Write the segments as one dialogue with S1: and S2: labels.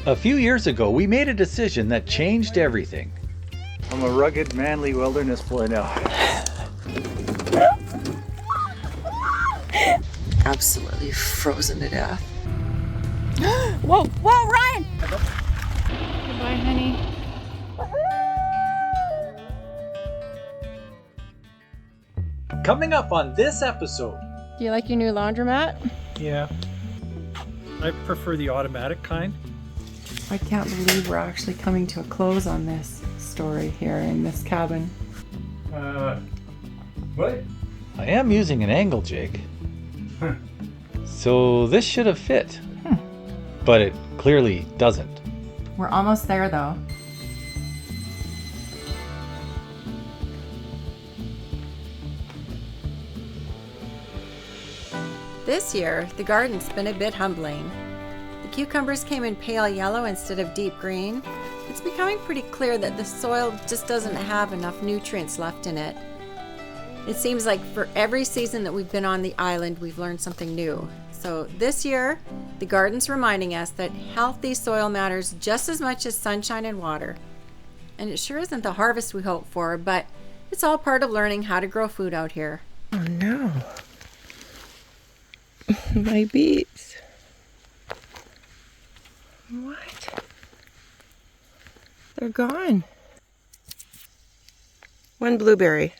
S1: A few years ago, we made a decision that changed everything.
S2: I'm a rugged, manly wilderness boy now.
S3: Absolutely frozen to death. Whoa, whoa, Ryan! Goodbye, honey.
S1: Coming up on this episode.
S3: Do you like your new laundromat?
S2: Yeah. I prefer the automatic kind.
S3: I can't believe we're actually coming to a close on this story here in this cabin.
S2: What?
S1: I am using an angle jig. So this should have fit. But it clearly doesn't.
S3: We're almost there though. This year, the garden's been a bit humbling. The cucumbers came in pale yellow instead of deep green. It's becoming pretty clear that the soil just doesn't have enough nutrients left in it. It seems like for every season that we've been on the island, we've learned something new. So this year, the garden's reminding us that healthy soil matters just as much as sunshine and water. And it sure isn't the harvest we hope for, but it's all part of learning how to grow food out here.
S4: Oh no. My beets. What? They're gone. One blueberry.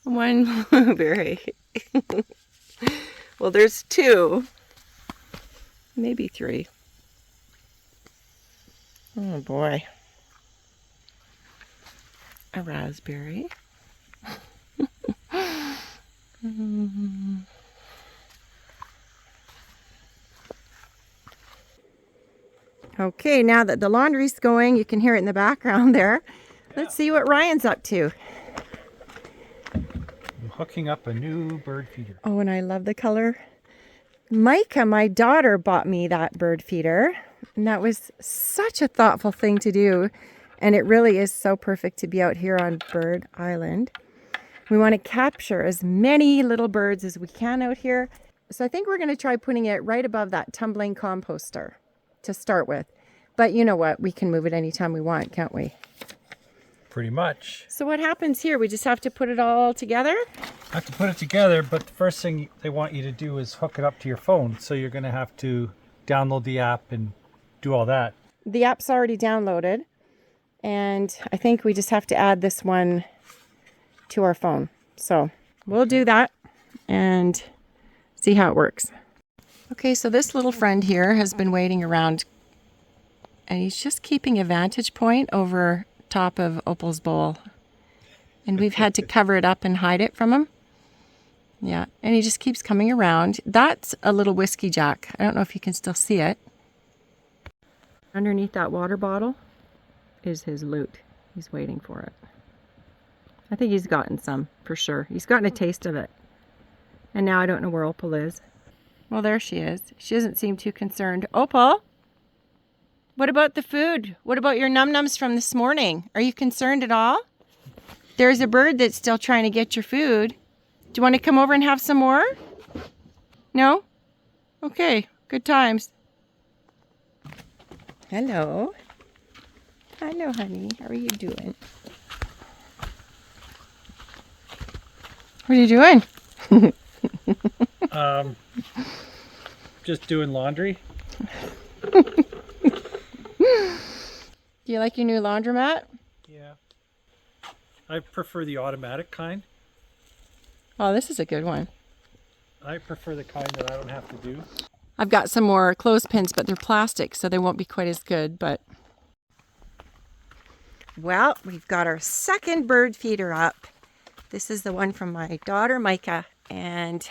S4: One blueberry. Well, there's two. Maybe three. Oh boy. A raspberry.
S3: Okay, now that the laundry's going, you can hear it in the background there. Let's see what Ryan's up to.
S2: I'm hooking up a new bird feeder.
S3: Oh, and I love the color. Micah, my daughter, bought me that bird feeder. And that was such a thoughtful thing to do. And it really is so perfect to be out here on Bird Island. We want to capture as many little birds as we can out here. So I think we're going to try putting it right above that tumbling composter to start with. But you know what? We can move it anytime we want, can't we?
S2: Pretty much.
S3: So what happens here? We just have to put it all together?
S2: I have to put it together, but the first thing they want you to do is hook it up to your phone. So you're going to have to download the app and do all that.
S3: The app's already downloaded. And I think we just have to add this one to our phone. So we'll do that and see how it works. Okay, so this little friend here has been waiting around and he's just keeping a vantage point over top of Opal's bowl. And we've had to cover it up and hide it from him. Yeah, and he just keeps coming around. That's a little whiskey jack. I don't know if you can still see it. Underneath that water bottle is his loot. He's waiting for it. I think he's gotten some, for sure. He's gotten a taste of it. And now I don't know where Opal is. Well, there she is. She doesn't seem too concerned. Opal? What about the food? What about your num-nums from this morning? Are you concerned at all? There's a bird that's still trying to get your food. Do you want to come over and have some more? No? Okay, good times. Hello. Hello, honey. How are you doing? What are you doing?
S2: Just doing laundry.
S3: Do you like your new laundromat?
S2: Yeah. I prefer the automatic kind.
S3: Oh, this is a good one.
S2: I prefer the kind that I don't have to do.
S3: I've got some more clothespins, but they're plastic, so they won't be quite as good, but... Well, we've got our second bird feeder up. This is the one from my daughter, Micah, and...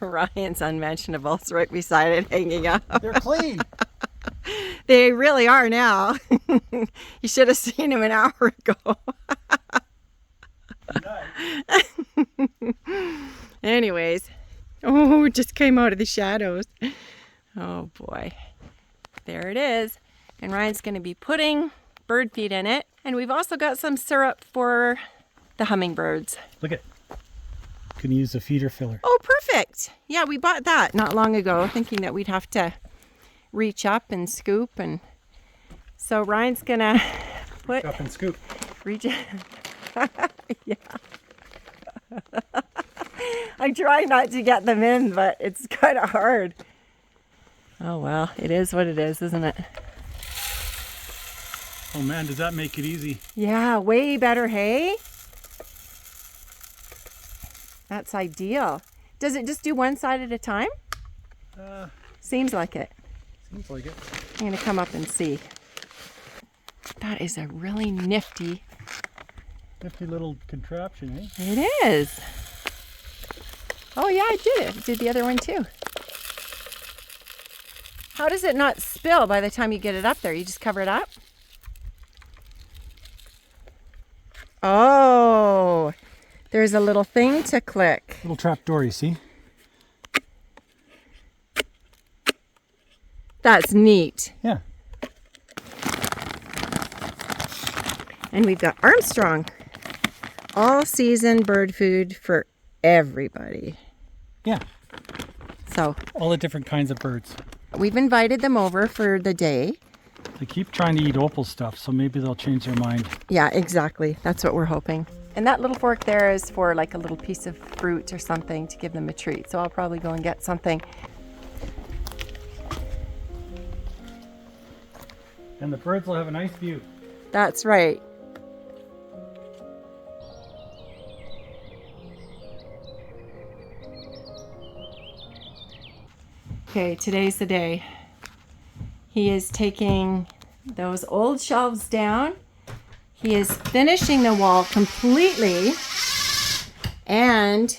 S3: Ryan's unmentionables right beside it, hanging up.
S2: They're clean.
S3: They really are now. You should have seen him an hour ago. Anyways, oh, it just came out of the shadows. Oh boy, there it is. And Ryan's going to be putting bird feed in it. And we've also got some syrup for the hummingbirds.
S2: Look at Can use a feeder filler.
S3: Oh, perfect. Yeah, we bought that not long ago, thinking that we'd have to reach up and scoop. And so Ryan's going to put...
S2: Up and scoop.
S3: Reach Yeah. I try not to get them in, but it's kind of hard. Oh, well, it is what it is, isn't it?
S2: Oh man, does that make it easy?
S3: Yeah, way better, hey? That's ideal. Does it just do one side at a time? Seems like it.
S2: Seems like it.
S3: I'm going to come up and see. That is a really nifty...
S2: Nifty little contraption, eh?
S3: It is. Oh yeah, I did it. I did the other one too. How does it not spill by the time you get it up there? You just cover it up? Oh, there's a little thing to click.
S2: Little trap door, you see?
S3: That's neat.
S2: Yeah.
S3: And we've got Armstrong. All season bird food for everybody.
S2: Yeah.
S3: So
S2: All the different kinds of birds.
S3: we've invited them over for the day.
S2: They keep trying to eat opal stuff, so maybe they'll change their mind.
S3: Yeah, exactly. That's what we're hoping. And that little fork there is for like a little piece of fruit or something to give them a treat. So I'll probably go and get something.
S2: And the birds will have a nice view.
S3: That's right. Okay, today's the day. He is taking those old shelves down. He is finishing the wall completely. And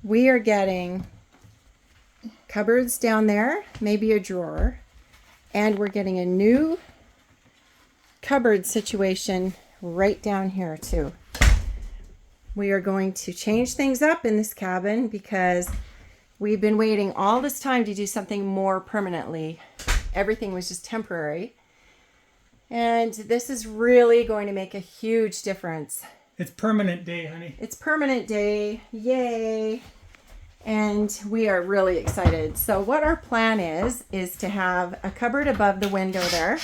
S3: we are getting cupboards down there, maybe a drawer. And we're getting a new cupboard situation right down here too. We are going to change things up in this cabin because we've been waiting all this time to do something more permanently. Everything was just temporary. And this is really going to make a huge difference.
S2: It's permanent day, honey.
S3: It's permanent day. Yay. And we are really excited. So what our plan is to have a cupboard above the window there.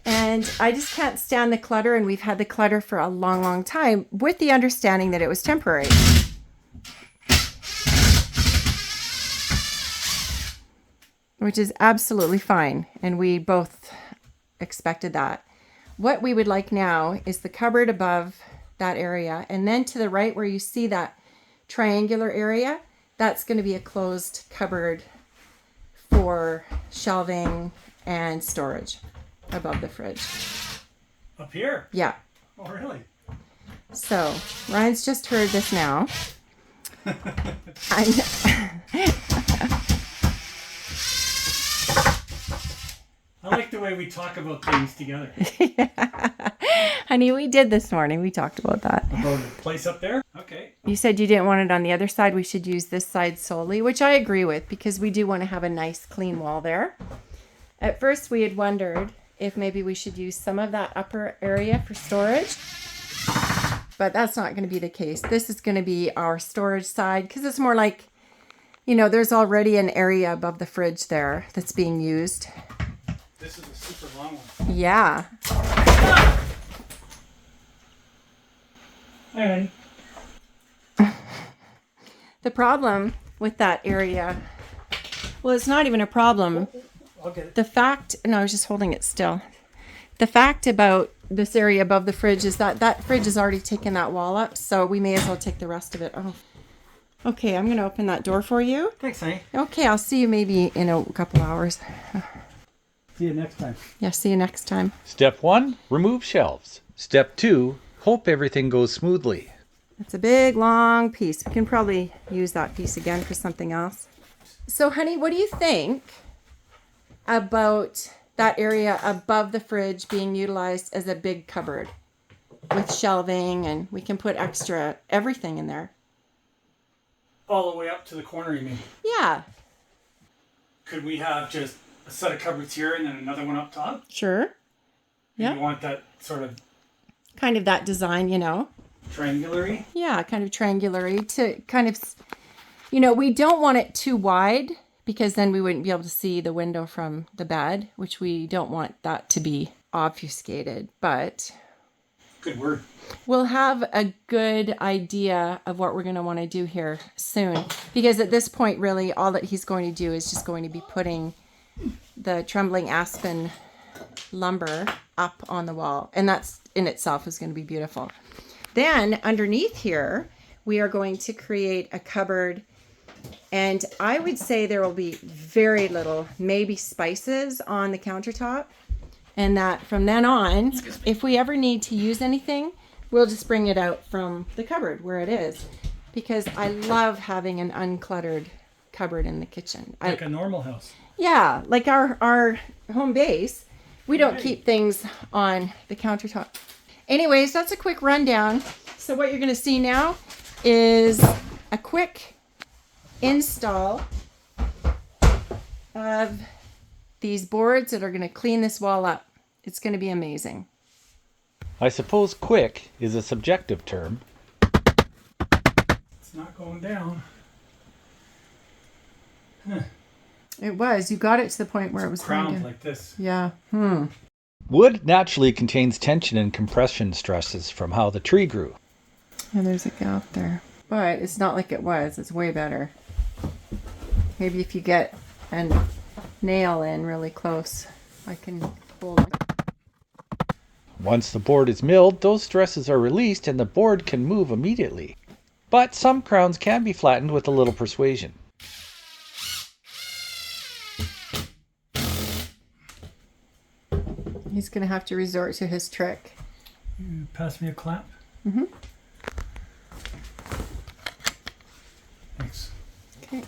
S3: And I just can't stand the clutter, and we've had the clutter for a long, long time with the understanding that it was temporary. Which is absolutely fine, and we both expected that. What we would like now is the cupboard above that area, and then to the right where you see that triangular area, that's going to be a closed cupboard for shelving and storage above the fridge.
S2: Up here?
S3: Yeah.
S2: Oh, really?
S3: So Ryan's just heard this now.
S2: I like the way we talk about things together.
S3: Yeah. Honey, we did this morning. We talked about that.
S2: About the place up there? Okay.
S3: You said you didn't want it on the other side. We should use this side solely, which I agree with because we do want to have a nice clean wall there. At first, we had wondered if maybe we should use some of that upper area for storage. But that's not going to be the case. This is going to be our storage side because it's more like, you know, there's already an area above the fridge there that's being used.
S2: This is a super long one.
S3: Yeah.
S2: Hey,
S3: The problem with that area, well, it's not even a problem.
S2: I'll get it.
S3: The fact, no, I was just holding it still. The fact about this area above the fridge is that that fridge has already taken that wall up, so we may as well take the rest of it off. Okay, I'm going to open that door for you.
S2: Thanks, honey.
S3: Okay, I'll see you maybe in a couple hours.
S2: See you next time.
S3: Yeah, see you next time.
S1: Step 1, remove shelves. Step 2, hope everything goes smoothly.
S3: It's a big, long piece. We can probably use that piece again for something else. So, honey, what do you think about that area above the fridge being utilized as a big cupboard with shelving, and we can put extra everything in there?
S2: All the way up to the corner, you mean?
S3: Yeah,
S2: Could we have just a set of cupboards here and then another one up top?
S3: sure.
S2: Do
S3: Yeah.
S2: you want that sort of...
S3: Kind of that design, you know.
S2: Triangulary?
S3: Yeah, kind of triangulary to kind of, you know, we don't want it too wide because then we wouldn't be able to see the window from the bed, which we don't want that to be obfuscated. But
S2: Good word.
S3: we'll have a good idea of what we're going to want to do here soon. Because at this point, really, all that he's going to do is just going to be putting the trembling aspen lumber up on the wall. And that's in itself is going to be beautiful. Then underneath here, we are going to create a cupboard. And I would say there will be very little, maybe spices on the countertop. And that from then on, if we ever need to use anything, we'll just bring it out from the cupboard where it is. Because I love having an uncluttered cupboard in the kitchen.
S2: Like a normal house.
S3: Yeah, like our home base, we don't keep things on the countertop. Anyways, that's a quick rundown. So what you're going to see now is a quick install of these boards that are going to clean this wall up. It's going to be amazing.
S1: I suppose quick is a subjective term.
S2: It's not going down.
S3: It was. You got it to the point where it was
S2: Crowned
S3: going to...
S2: like this.
S3: Yeah.
S1: Wood naturally contains tension and compression stresses from how the tree grew.
S3: Yeah, there's a gap there. But it's not like it was. It's way better. Maybe if you get a nail in really close, I can hold it.
S1: Once the board is milled, those stresses are released and the board can move immediately. But some crowns can be flattened with a little persuasion.
S3: He's going to have to resort to his trick.
S2: You pass me a clamp?
S3: Mm-hmm.
S2: Thanks.
S3: Okay.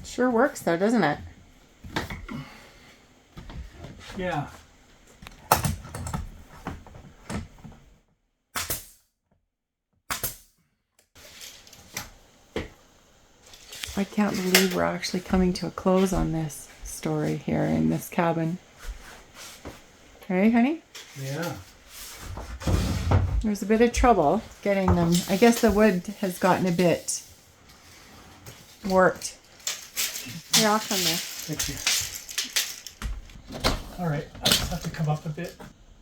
S3: Sure works though, doesn't it?
S2: Yeah.
S3: I can't believe we're actually coming to a close on this story here in this cabin. Right, honey?
S2: Yeah.
S3: There's a bit of trouble getting them. I guess the wood has gotten a bit warped. Here, I'll come there.
S2: Thank you. All right. I just have to come up a bit.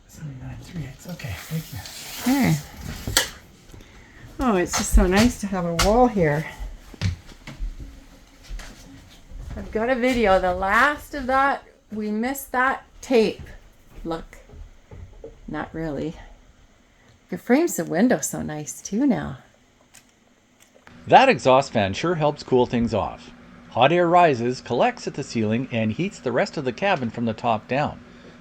S2: 79.3/8. Okay. Thank you.
S3: Okay. Oh, it's just so nice to have a wall here. I've got a video. The last of that, we missed that tape. Look. Not really. It frames the window so nice too now.
S1: That exhaust fan sure helps cool things off. Hot air rises, collects at the ceiling, and heats the rest of the cabin from the top down.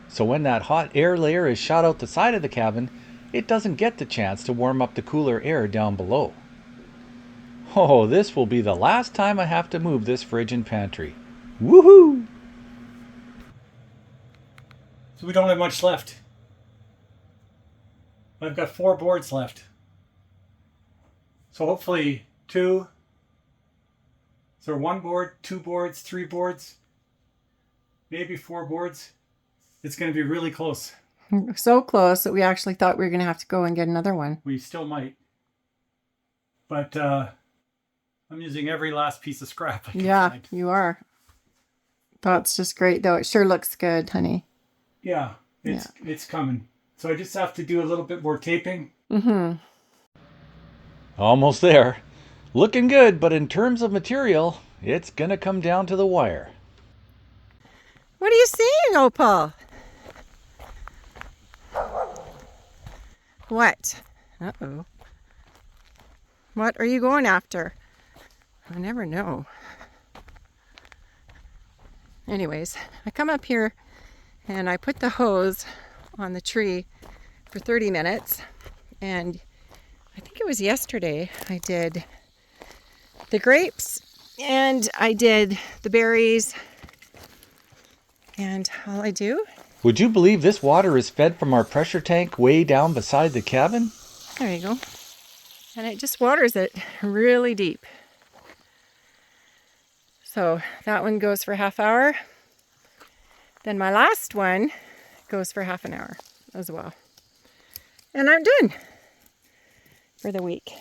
S1: So when that hot air layer is shot out the side of the cabin, it doesn't get the chance to warm up the cooler air down below. Oh, this will be the last time I have to move this fridge and pantry. Woohoo!
S2: So we don't have much left. I've got 4 boards left. So hopefully 2. So 1 board, 2 boards, 3 boards, maybe 4 boards. It's going to be really close.
S3: So close that we actually thought we were going to have to go and get another one.
S2: We still might. But I'm using every last piece of scrap I can
S3: Yeah,
S2: find.
S3: you are. That's just great though. It sure looks good, honey.
S2: Yeah, it's coming. So I just have to do a little bit more taping.
S3: Mm-hmm.
S1: Almost there. Looking good, but in terms of material, it's gonna come down to the wire.
S3: What are you seeing, Opal? What? Uh-oh. What are you going after? I never know. Anyways, I come up here and I put the hose on the tree for 30 minutes. And I think it was yesterday I did the grapes and I did the berries. And all I do,
S1: Would you believe this water is fed from our pressure tank way down beside the cabin?
S3: there you go. And it just waters it really deep. So that one goes for half hour. Then my last one goes for half an hour as well. And I'm done for the week.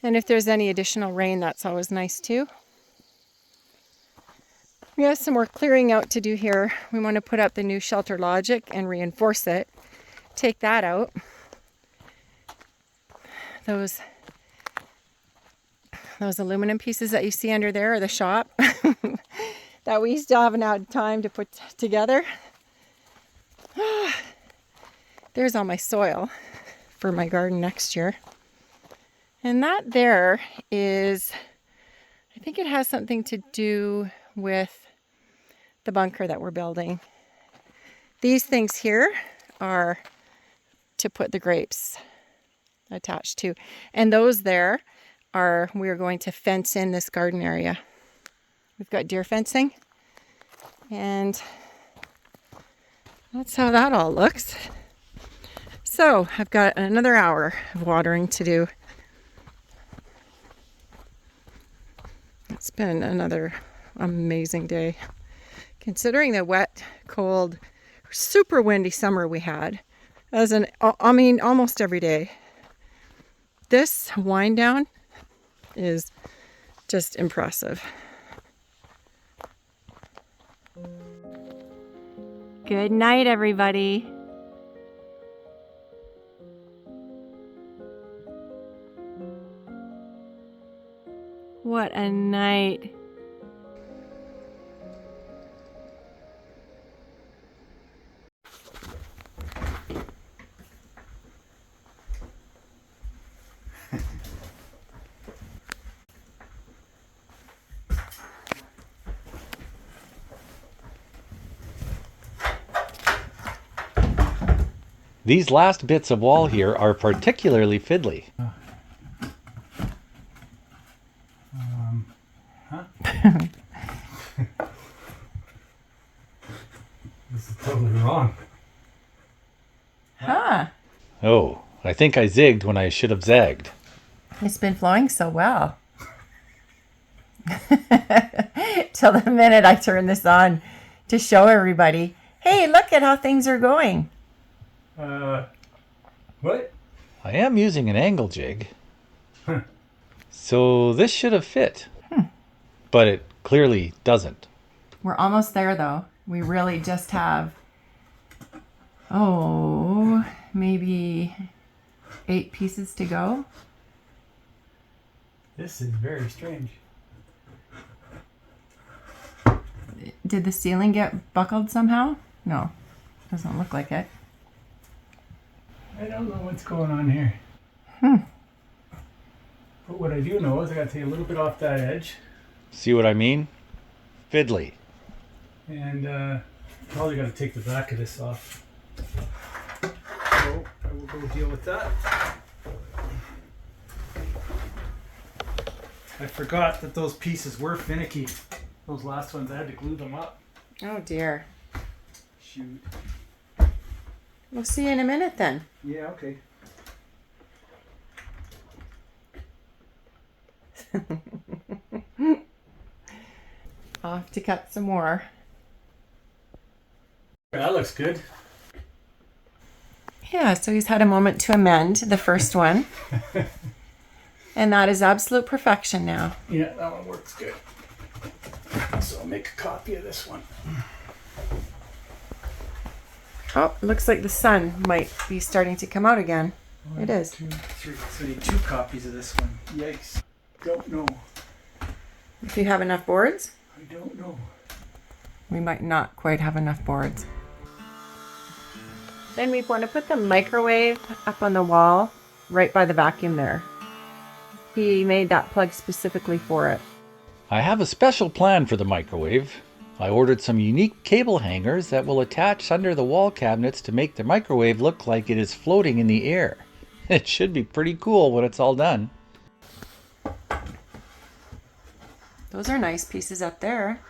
S3: And if there's any additional rain, that's always nice too. We have some more clearing out to do here. We want to put up the new shelter logic and reinforce it. Take that out. Those aluminum pieces that you see under there are the shop that we still haven't had time to put together. There's all my soil for my garden next year. And that there is, I think it has something to do with the bunker that we're building. These things here are to put the grapes attached to. And those there are, we're going to fence in this garden area. We've got deer fencing. And that's how that all looks. So I've got another hour of watering to do. It's been another amazing day. Considering the wet, cold, super windy summer we had, almost every day. This wind down is just impressive. Good night, everybody. What a night.
S1: These last bits of wall here are particularly fiddly.
S2: This is totally wrong.
S3: Huh.
S1: Oh, I think I zigged when I should have zagged.
S3: It's been flowing so well. Till the minute I turn this on to show everybody, hey, look at how things are going.
S2: What?
S1: I am using an angle jig. So this should have fit. But it clearly doesn't.
S3: We're almost there though. We really just have, maybe 8 pieces to go.
S2: This is very strange.
S3: Did the ceiling get buckled somehow? No, doesn't look like it.
S2: I don't know what's going on here. But what I do know is I gotta take a little bit off that edge.
S1: See what I mean? Fiddly.
S2: And probably gotta take the back of this off. So I will go deal with that. I forgot that those pieces were finicky. Those last ones, I had to glue them up.
S3: Oh dear.
S2: Shoot.
S3: We'll see you in a minute then.
S2: Yeah, okay.
S3: Off to cut some more.
S2: That looks good.
S3: Yeah, so he's had a moment to amend the first one. And that is absolute perfection now.
S2: Yeah, that one works good. So I'll make a copy of this one.
S3: Oh, looks like the sun might be starting to come out again. It is.
S2: 2, 3. So I need 2 copies of this one. Yikes. Don't know.
S3: If you have enough boards?
S2: I don't know.
S3: We might not quite have enough boards. Then we want to put the microwave up on the wall right by the vacuum there. He made that plug specifically for it.
S1: I have a special plan for the microwave. I ordered some unique cable hangers that will attach under the wall cabinets to make the microwave look like it is floating in the air. It should be pretty cool when it's all done.
S3: Those are nice pieces up there.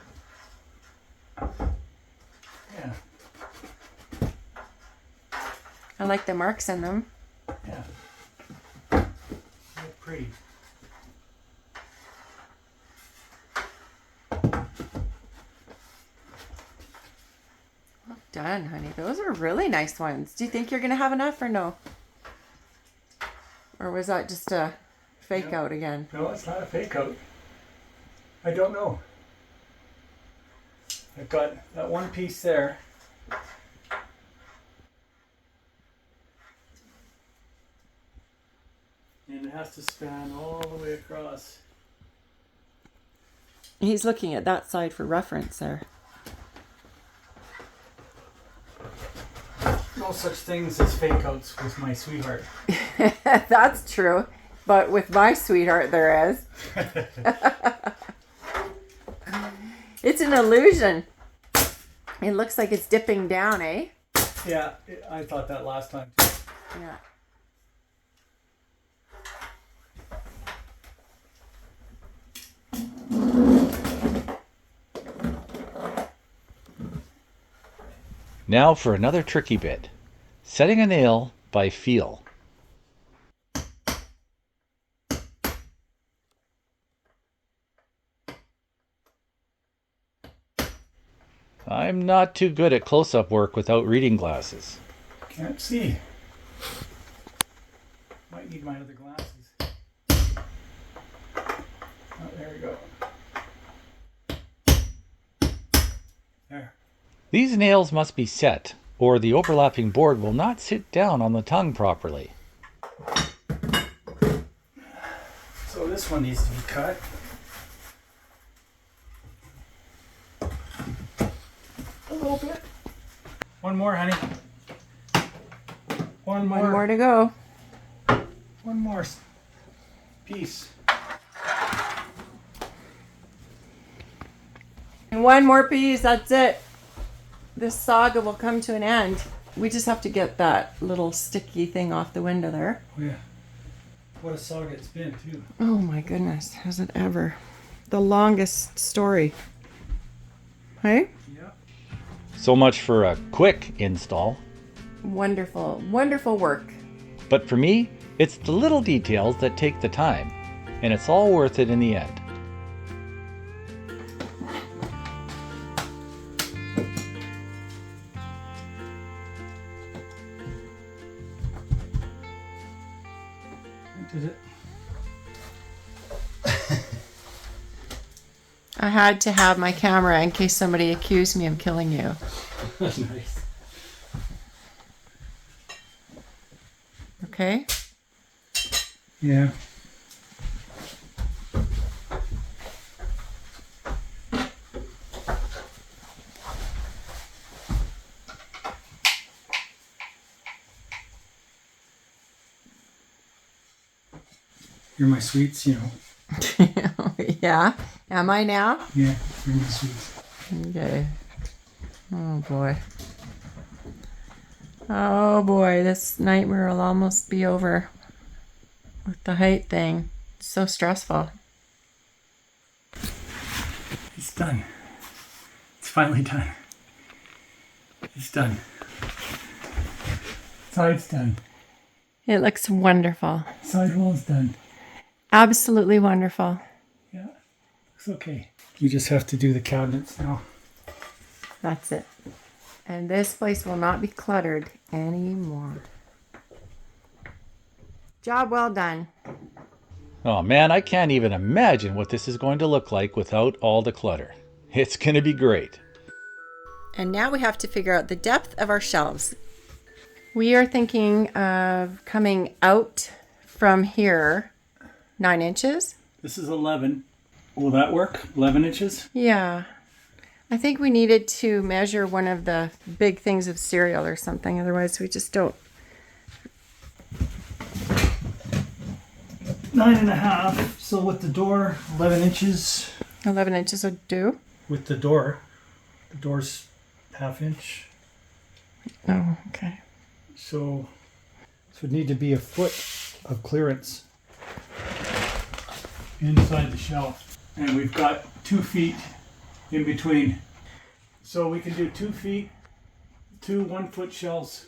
S2: Yeah.
S3: I like the marks in them.
S2: Yeah. They're pretty.
S3: done, honey. Those are really nice ones. Do you think you're going to have enough or no? Or was that just a fake out again?
S2: No, it's not a fake out. I don't know. I've got that one piece there. And it has to span all the way across.
S3: He's looking at that side for reference there.
S2: No such things as fake outs with my sweetheart.
S3: That's true. But with my sweetheart, there is. It's an illusion. It looks like it's dipping down, eh?
S2: Yeah, I thought that last time.
S3: Yeah.
S1: Now for another tricky bit. Setting a nail by feel. I'm not too good at close-up work without reading glasses.
S2: Can't see. Might need my other glasses. Oh, there we go. There.
S1: These nails must be set, or the overlapping board will not sit down on the tongue properly.
S2: So this one needs to be cut. A little bit. One more, honey. One more.
S3: One more to go.
S2: One more piece.
S3: And one more piece, that's it. This saga will come to an end. We just have to get that little sticky thing off the window there.
S2: Oh yeah. What a saga it's been too.
S3: Oh my goodness, has it ever. The longest story. Hey?
S2: Yeah.
S1: So much for a quick install.
S3: Wonderful, wonderful work.
S1: But for me, it's the little details that take the time, and it's all worth it in the end.
S2: Did it?
S3: I had to have my camera in case somebody accused me of killing you.
S2: Nice.
S3: Okay?
S2: Yeah. You're my sweets, you know.
S3: Yeah. Am I now?
S2: Yeah, you're my sweets.
S3: Okay. Oh boy. Oh boy, this nightmare will almost be over with the height thing. It's so stressful.
S2: It's done. It's finally done. It's done. Side's done.
S3: It looks wonderful.
S2: Sidewall's done.
S3: Absolutely wonderful.
S2: Yeah, looks okay. You just have to do the cabinets now.
S3: That's it. And this place will not be cluttered anymore. Job well done.
S1: Oh man, I can't even imagine what this is going to look like without all the clutter. It's going to be great.
S3: And now we have to figure out the depth of our shelves. We are thinking of coming out from here 9 inches.
S2: This is 11. Will that work? 11 inches?
S3: Yeah. I think we needed to measure one of the big things of cereal or something. Otherwise, we just don't.
S2: 9.5. So with the door, 11 inches.
S3: 11 inches would do.
S2: With the door's ½ inch.
S3: Oh, okay.
S2: So it'd need to be a foot of clearance inside the shelf. And we've got 2 feet in between. So we can do 2 feet, 2 1-foot shelves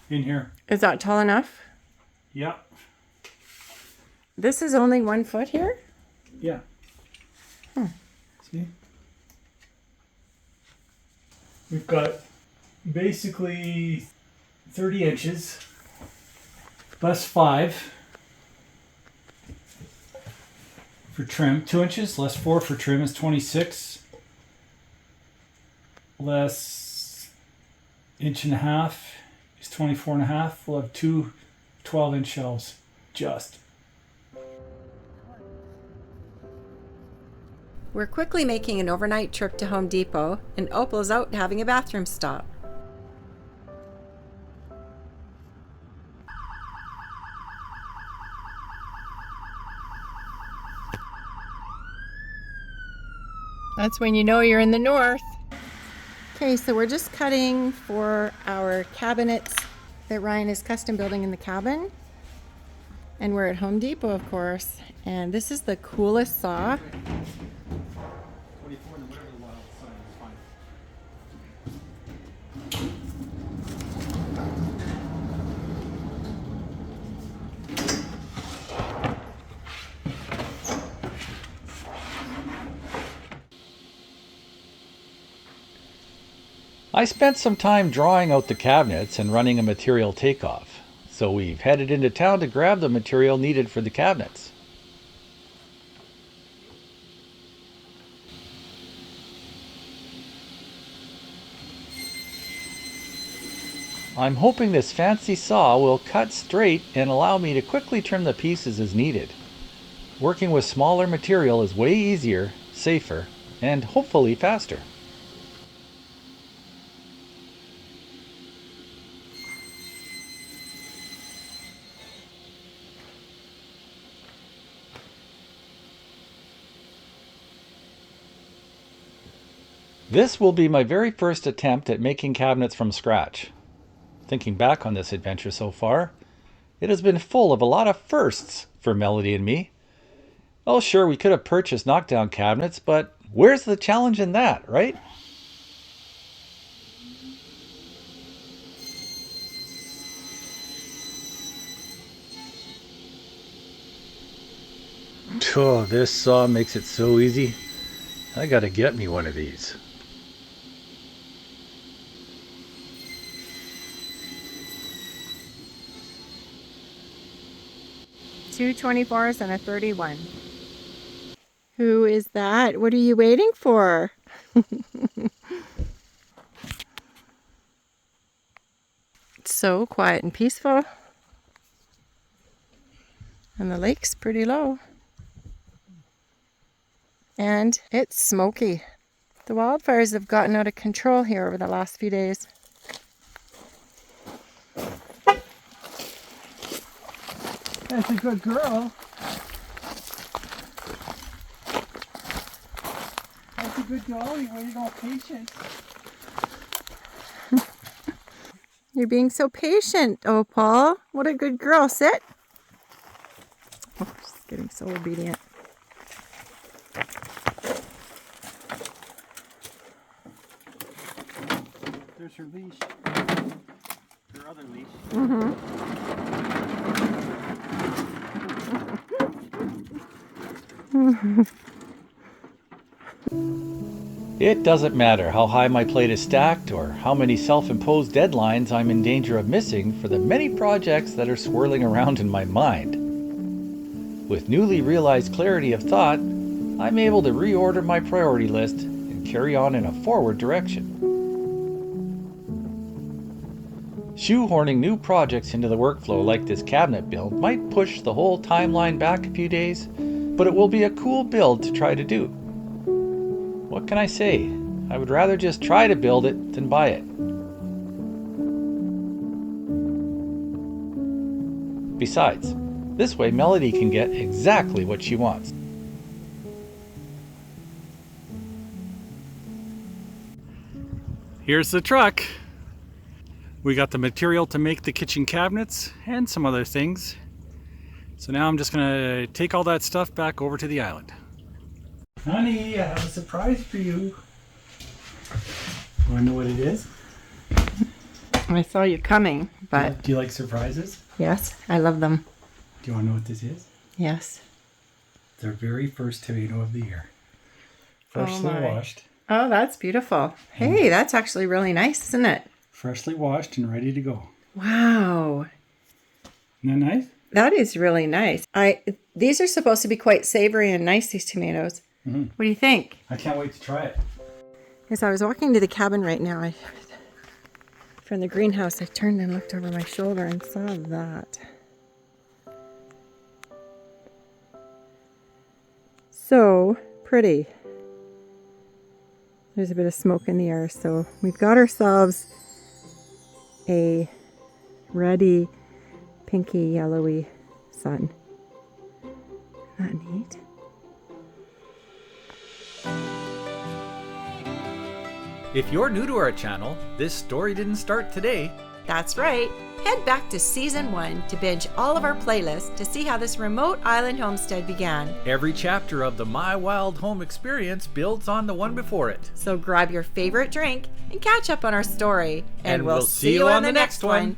S2: in here.
S3: Is that tall enough?
S2: Yeah.
S3: This is only 1 foot here?
S2: Yeah. See? We've got basically 30 inches, less 5 for trim, 2 inches, less 4 for trim is 26, less 1.5 inches is 24.5. We'll have two 12-inch shelves, just.
S3: We're quickly making an overnight trip to Home Depot, and Opal's out having a bathroom stop. That's when you know you're in the north. Okay, so we're just cutting for our cabinets that Ryan is custom building in the cabin. And we're at Home Depot, of course. And this is the coolest saw.
S1: I spent some time drawing out the cabinets and running a material takeoff, so we've headed into town to grab the material needed for the cabinets. I'm hoping this fancy saw will cut straight and allow me to quickly trim the pieces as needed. Working with smaller material is way easier, safer, and hopefully faster. This will be my very first attempt at making cabinets from scratch. Thinking back on this adventure so far, it has been full of a lot of firsts for Melody and me. Oh sure, we could have purchased knockdown cabinets, but where's the challenge in that, right? Oh, this saw makes it so easy. I gotta get me one of these.
S3: Two 24s and a 31. Who is that? What are you waiting for? It's so quiet and peaceful. And the lake's pretty low. And it's smoky. The wildfires have gotten out of control here over the last few days.
S2: That's a good girl. That's a good girl. You're waiting all patient.
S3: You're being so patient, Opal. What a good girl. Sit. Oh, she's getting so obedient.
S2: There's her leash. Her other leash.
S1: It doesn't matter how high my plate is stacked or how many self-imposed deadlines I'm in danger of missing for the many projects that are swirling around in my mind. With newly realized clarity of thought, I'm able to reorder my priority list and carry on in a forward direction. Shoehorning new projects into the workflow like this cabinet build might push the whole timeline back a few days, but it will be a cool build to try to do. What can I say? I would rather just try to build it than buy it. Besides, this way Melody can get exactly what she wants.
S2: Here's the truck. We got the material to make the kitchen cabinets and some other things. So now I'm just gonna take all that stuff back over to the island. Honey, I have a surprise for you. Wanna know what it is?
S3: I saw you coming, but
S2: Do you like surprises?
S3: yes, I love them.
S2: Do you wanna know what this is?
S3: Yes.
S2: It's our very first tomato of the year. Freshly
S3: my.
S2: washed.
S3: Oh, that's beautiful. Hey, that's actually really nice, isn't it?
S2: Freshly washed and ready to go.
S3: Wow.
S2: Isn't that nice?
S3: That is really nice. These are supposed to be quite savory and nice, these tomatoes.
S2: Mm-hmm.
S3: What do you think?
S2: I can't wait to try it.
S3: As I was walking to the cabin right now, from the greenhouse, I turned and looked over my shoulder and saw that. So pretty. There's a bit of smoke in the air, so we've got ourselves a reddy, pinky, yellowy sun. Isn't that neat?
S1: If you're new to our channel, this story didn't start today.
S5: That's right. Head back to Season 1 to binge all of our playlists to see how this remote island homestead began.
S1: Every chapter of the My Wild Home experience builds on the one before it.
S5: So grab your favorite drink and catch up on our story.
S1: And we'll see you on the next one.